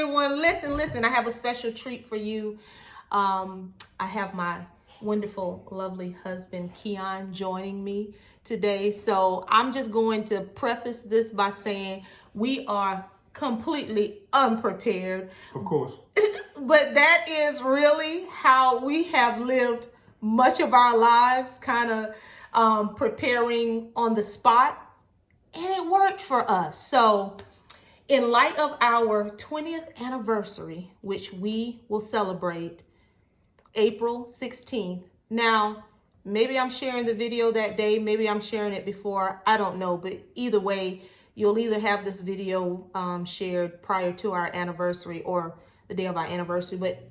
everyone. Listen, I have a special treat for you. I have my wonderful, lovely husband, Keon, joining me today. So I'm just going to preface this by saying we are completely unprepared. Of course. But that is really how we have lived much of our lives, kind of preparing on the spot. And it worked for us. So in light of our 20th anniversary, which we will celebrate April 16th. Now, maybe I'm sharing the video that day. Maybe I'm sharing it before. I don't know. But either way, you'll either have this video shared prior to our anniversary or the day of our anniversary. But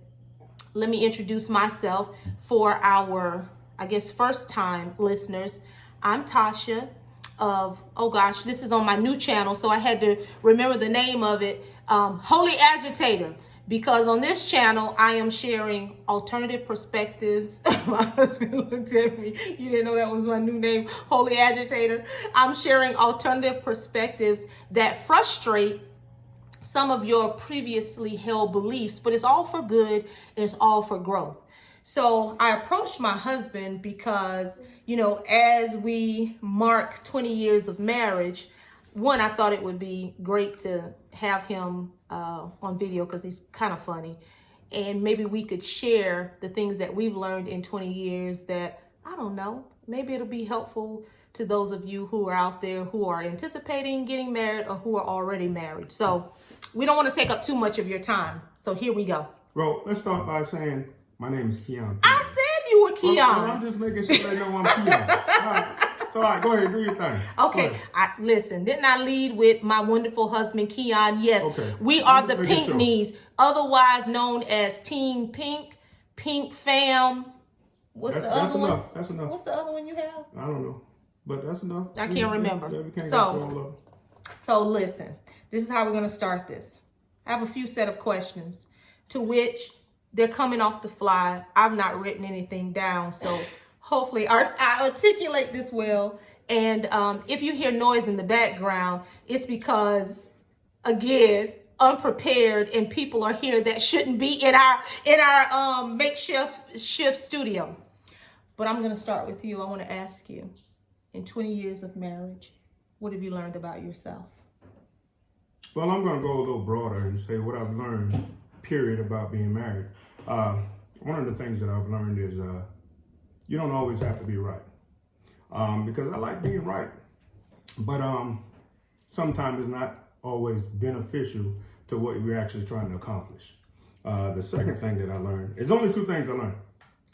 let me introduce myself for our, I guess, first time listeners. I'm Tasha of, oh gosh, this is on my new channel, so I had to remember the name of it, Holy Agitator, because on this channel I am sharing alternative perspectives. My husband looked at me, you didn't know that was my new name, Holy Agitator. I'm sharing alternative perspectives that frustrate some of your previously held beliefs, but it's all for good and it's all for growth. So I approached my husband because, you know, as we mark 20 years of marriage, one, I thought it would be great to have him on video because he's kind of funny. And maybe we could share the things that we've learned in 20 years that, I don't know, maybe it'll be helpful to those of you who are out there who are anticipating getting married or who are already married. So we don't want to take up too much of your time. So here we go. Well, let's start by saying my name is Keon. I said you were Keon. Well, I'm just making sure they know I'm Keon. All right, go ahead, do your thing. Okay, listen, didn't I lead with my wonderful husband, Keon? Yes, okay. We are the Pink Knees, otherwise known as Team Pink, Pink Fam. What's the other one? That's enough. What's the other one you have? I don't know, but that's enough. I can't remember. Yeah, we can't So listen, this is how we're going to start this. I have a few set of questions to which they're coming off the fly. I've not written anything down, so hopefully I articulate this well. And if you hear noise in the background, it's because, again, unprepared and people are here that shouldn't be in our makeshift studio. But I'm going to start with you. I want to ask you, in 20 years of marriage, what have you learned about yourself? Well, I'm going to go a little broader and say what I've learned, period, about being married. One of the things that I've learned is you don't always have to be right. Because I like being right. But sometimes it's not always beneficial to what you're actually trying to accomplish. The second thing that I learned is only two things I learned.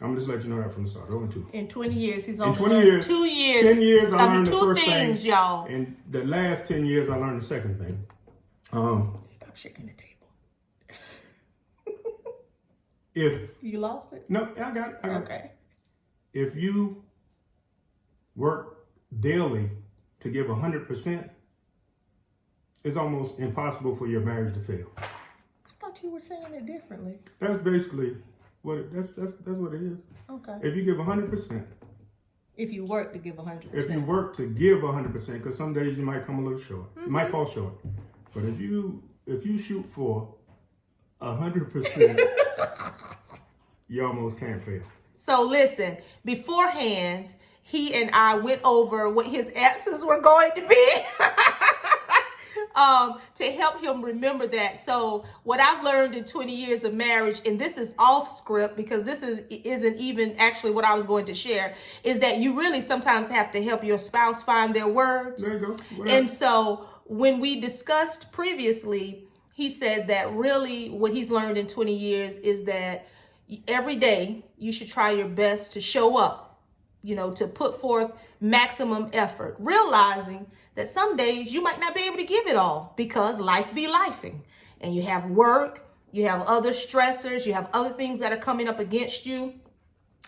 I'm going to just let you know that from the start. Only two. In 20 years, he's only learned 2 years. 10 years, I learned the first things, thing. Y'all. In the last 10 years, I learned the second thing. Stop shaking the table. If you lost it? No, I got it. Okay. If you work daily to give 100%, it's almost impossible for your marriage to fail. I thought you were saying it differently. That's basically what that's what it is. Okay. If you give 100%. If you work to give 100%. If you work to give 100%, because some days you might come a little short. You might fall short. But if you shoot for 100%, you almost can't fail. So listen, beforehand, he and I went over what his answers were going to be to help him remember that. So what I've learned in 20 years of marriage, and this is off script because this isn't even actually what I was going to share, is that you really sometimes have to help your spouse find their words. There you go. And so when we discussed previously, he said that really what he's learned in 20 years is that every day you should try your best to show up, you know, to put forth maximum effort, realizing that some days you might not be able to give it all because life be lifing and you have work, you have other stressors, you have other things that are coming up against you.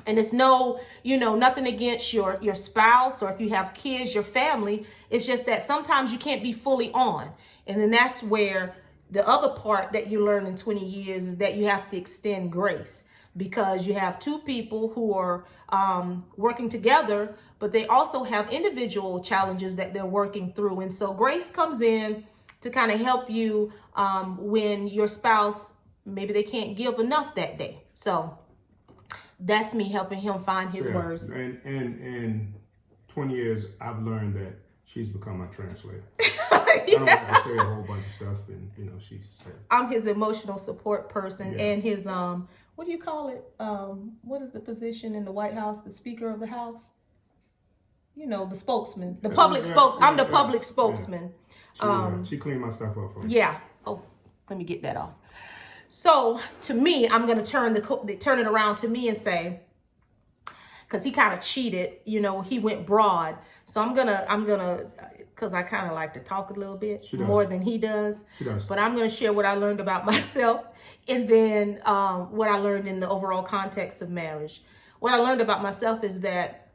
And it's nothing against your spouse or if you have kids, your family. It's just that sometimes you can't be fully on. And then that's where the other part that you learn in 20 years is that you have to extend grace because you have two people who are working together, but they also have individual challenges that they're working through. And so grace comes in to kind of help you when your spouse, maybe they can't give enough that day. So that's me helping him find his words. And in 20 years, I've learned that she's become my translator. I don't have to say a whole bunch of stuff, and she said. I'm his emotional support person and his what do you call it? What is the position in the White House? The Speaker of the House? The spokesman, the public spokesman. I'm the public spokesman. She cleaned my stuff up for me. Yeah. Oh, let me get that off. So to me, I'm gonna turn it around to me and say, because he kind of cheated, he went broad. So I'm gonna, because I kind of like to talk a little bit more than he does. She does. But I'm gonna share what I learned about myself, and then what I learned in the overall context of marriage. What I learned about myself is that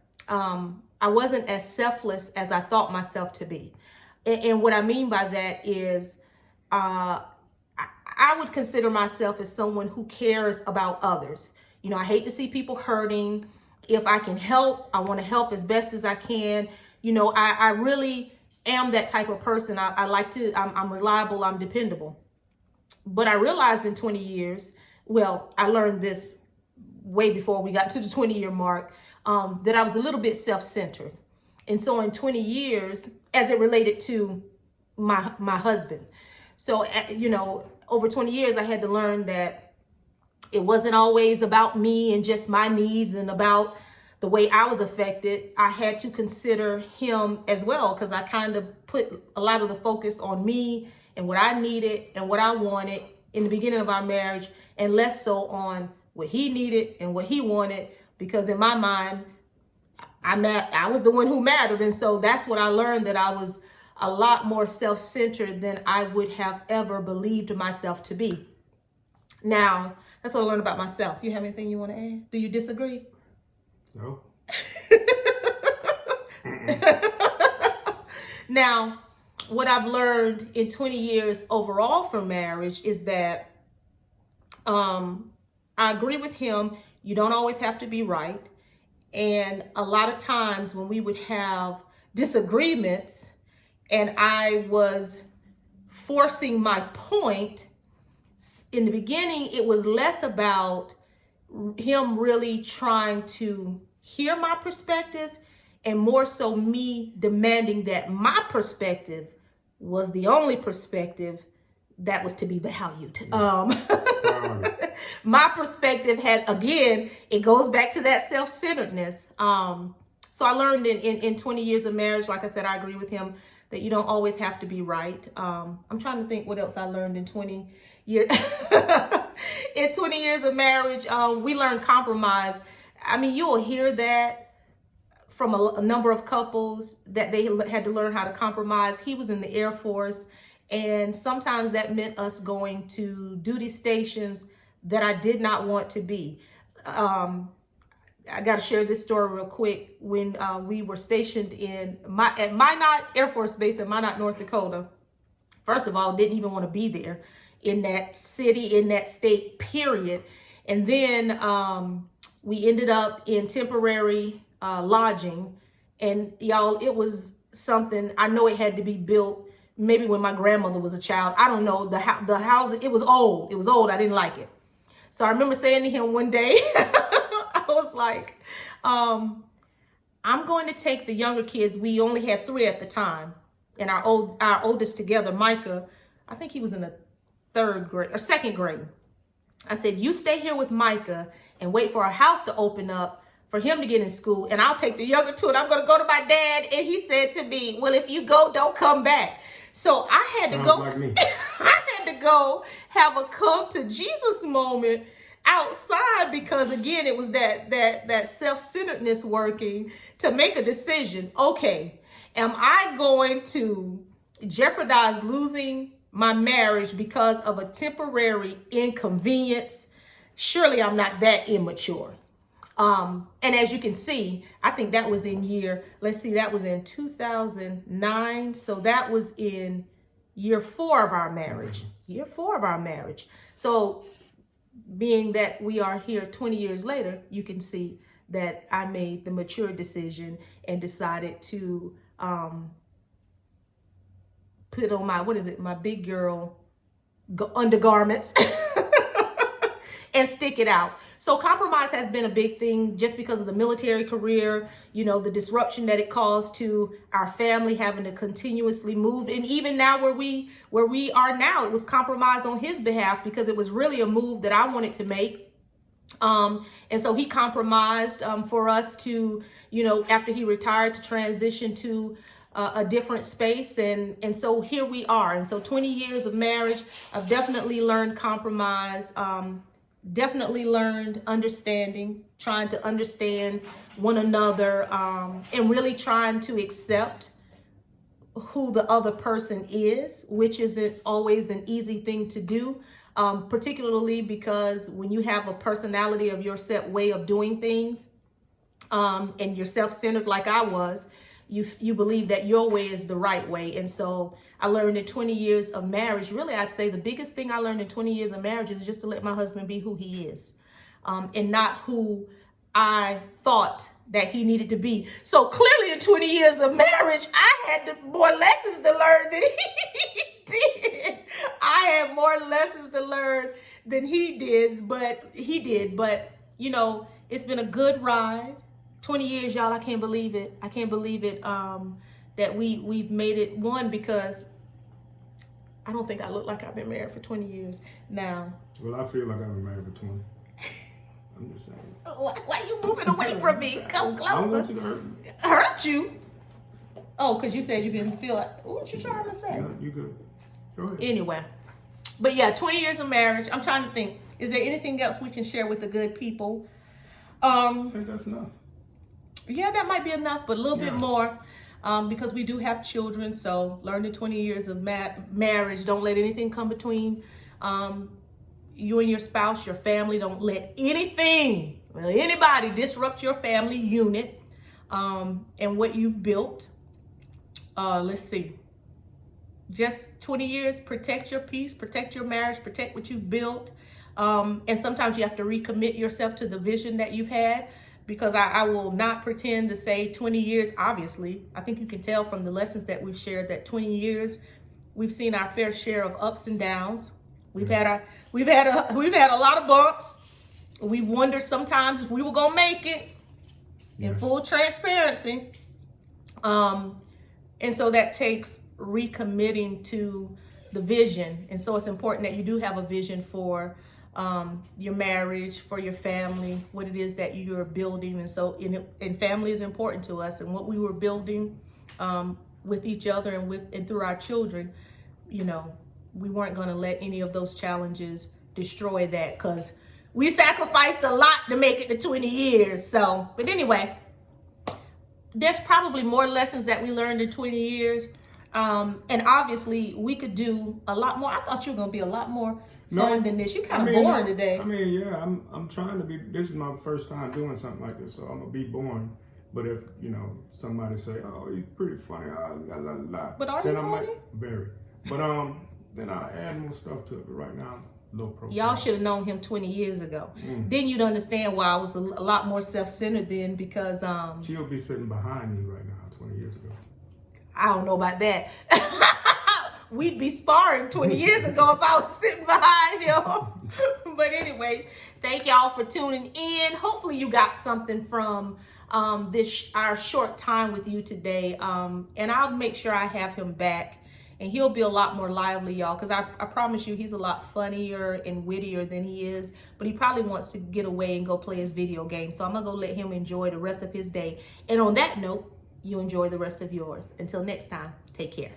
I wasn't as selfless as I thought myself to be. And what I mean by that is I would consider myself as someone who cares about others. I hate to see people hurting. If I can help, I want to help as best as I can. I really am that type of person. I'm reliable, I'm dependable. But I realized in 20 years, I learned this way before we got to the 20-year mark, that I was a little bit self-centered. And so in 20 years, as it related to my husband. So, over 20 years, I had to learn that it wasn't always about me and just my needs and about the way I was affected. I had to consider him as well, because I kind of put a lot of the focus on me and what I needed and what I wanted in the beginning of our marriage, and less so on what he needed and what he wanted, because in my mind, I was the one who mattered. And so that's what I learned, that I was a lot more self-centered than I would have ever believed myself to be. Now, that's what I learned about myself. You have anything you want to add? Do you disagree? No. Now, what I've learned in 20 years overall from marriage is that I agree with him. You don't always have to be right. And a lot of times when we would have disagreements and I was forcing my point, in the beginning, it was less about him really trying to hear my perspective and more so me demanding that my perspective was the only perspective that was to be valued. My perspective had, again, it goes back to that self-centeredness. So I learned in 20 years of marriage, like I said, I agree with him that you don't always have to be right. I'm trying to think what else I learned in 20 years. In 20 years of marriage, we learned compromise. I mean, you will hear that from a number of couples that they had to learn how to compromise. He was in the Air Force, and sometimes that meant us going to duty stations that I did not want to be. I got to share this story real quick. When we were stationed at Minot Air Force Base in Minot, North Dakota, first of all, didn't even want to be there in that city, in that state, period. And then we ended up in temporary lodging. And y'all, it was something, I know it had to be built maybe when my grandmother was a child. I don't know. The house, it was old. It was old. I didn't like it. So I remember saying to him one day, I was like, I'm going to take the younger kids. We only had 3 at the time. And our oldest together, Micah, I think he was in the 3rd grade or 2nd grade. I said, you stay here with Micah and wait for our house to open up for him to get in school. And I'll take the younger 2 and I'm going to go to my dad. And he said to me, well, if you go, don't come back. So I had to go. Like me. I had to go have a come to Jesus moment outside, because again, it was that self-centeredness working to make a decision. Okay, am I going to jeopardize losing my marriage because of a temporary inconvenience? Surely I'm not that immature. And as you can see, I think that was that was in 2009. So that was in year 4 of our marriage. Year 4 of our marriage. So being that we are here 20 years later, you can see that I made the mature decision and decided to put on my, my big girl undergarments and stick it out. So compromise has been a big thing just because of the military career, you know, the disruption that it caused to our family, having to continuously move. And even now where we are now, it was compromise on his behalf because it was really a move that I wanted to make. And so he compromised for us to, you know, after he retired, to transition to a different space. And so here we are. And so 20 years of marriage, I've definitely learned compromise, definitely learned understanding, trying to understand one another, and really trying to accept who the other person is, which isn't always an easy thing to do. Particularly because when you have a personality of your set way of doing things, and you're self-centered like I was, you believe that your way is the right way. And so I learned in 20 years of marriage, really, I'd say the biggest thing I learned in 20 years of marriage is just to let my husband be who he is, and not who I thought that he needed to be. So clearly in 20 years of marriage, I had more lessons to learn than he did. I had more lessons to learn than he did, but you know, it's been a good ride. 20 years, y'all, I can't believe it. I can't believe it that we've made it. One, because I don't think I look like I've been married for 20 years now. Well, I feel like I've been married for 20. I'm just saying. Why are you moving away from me? Come closer. I don't want you to hurt me. Hurt you? Oh, because you said you didn't feel like, what you trying to say? No, you good. Go ahead. Anyway, but yeah, 20 years of marriage. I'm trying to think, is there anything else we can share with the good people? I think that's enough. Yeah, that might be enough, but a little bit more, because we do have children. So learn the 20 years of marriage. Don't let anything come between you and your spouse, your family. Don't let anything, anybody disrupt your family unit and what you've built. Let's see. Just 20 years, protect your peace, protect your marriage, protect what you've built. And sometimes you have to recommit yourself to the vision that you've had, because I will not pretend to say 20 years. Obviously, I think you can tell from the lessons that we've shared that 20 years, we've seen our fair share of ups and downs. We've had a lot of bumps. We've wondered sometimes if we were gonna make it. In full transparency. And so that takes recommitting to the vision. And so it's important that you do have a vision for your marriage, for your family, what it is that you're building. And so, and family is important to us. And what we were building with each other and through our children, you know, we weren't going to let any of those challenges destroy that, because we sacrificed a lot to make it to 20 years. So, but anyway, there's probably more lessons that we learned in 20 years. And obviously we could do a lot more. I thought you were going to be a lot more fun than this. You're kind of boring today. I mean, yeah, I'm trying to be, this is my first time doing something like this, so I'm going to be boring. But if, you know, somebody say, oh, he's pretty funny, but are you funny? Very. But then I add more stuff to it. But right now, low profile. Y'all should have known him 20 years ago. Then you'd understand why I was a lot more self-centered then, because she'll be sitting behind me right now 20 years ago. I don't know about that. We'd be sparring 20 years ago if I was sitting behind him. But anyway, thank y'all for tuning in. Hopefully you got something from our short time with you today. And I'll make sure I have him back. And he'll be a lot more lively, y'all, because I promise you he's a lot funnier and wittier than he is. But he probably wants to get away and go play his video game. So I'm going to go let him enjoy the rest of his day. And on that note, you enjoy the rest of yours. Until next time, take care.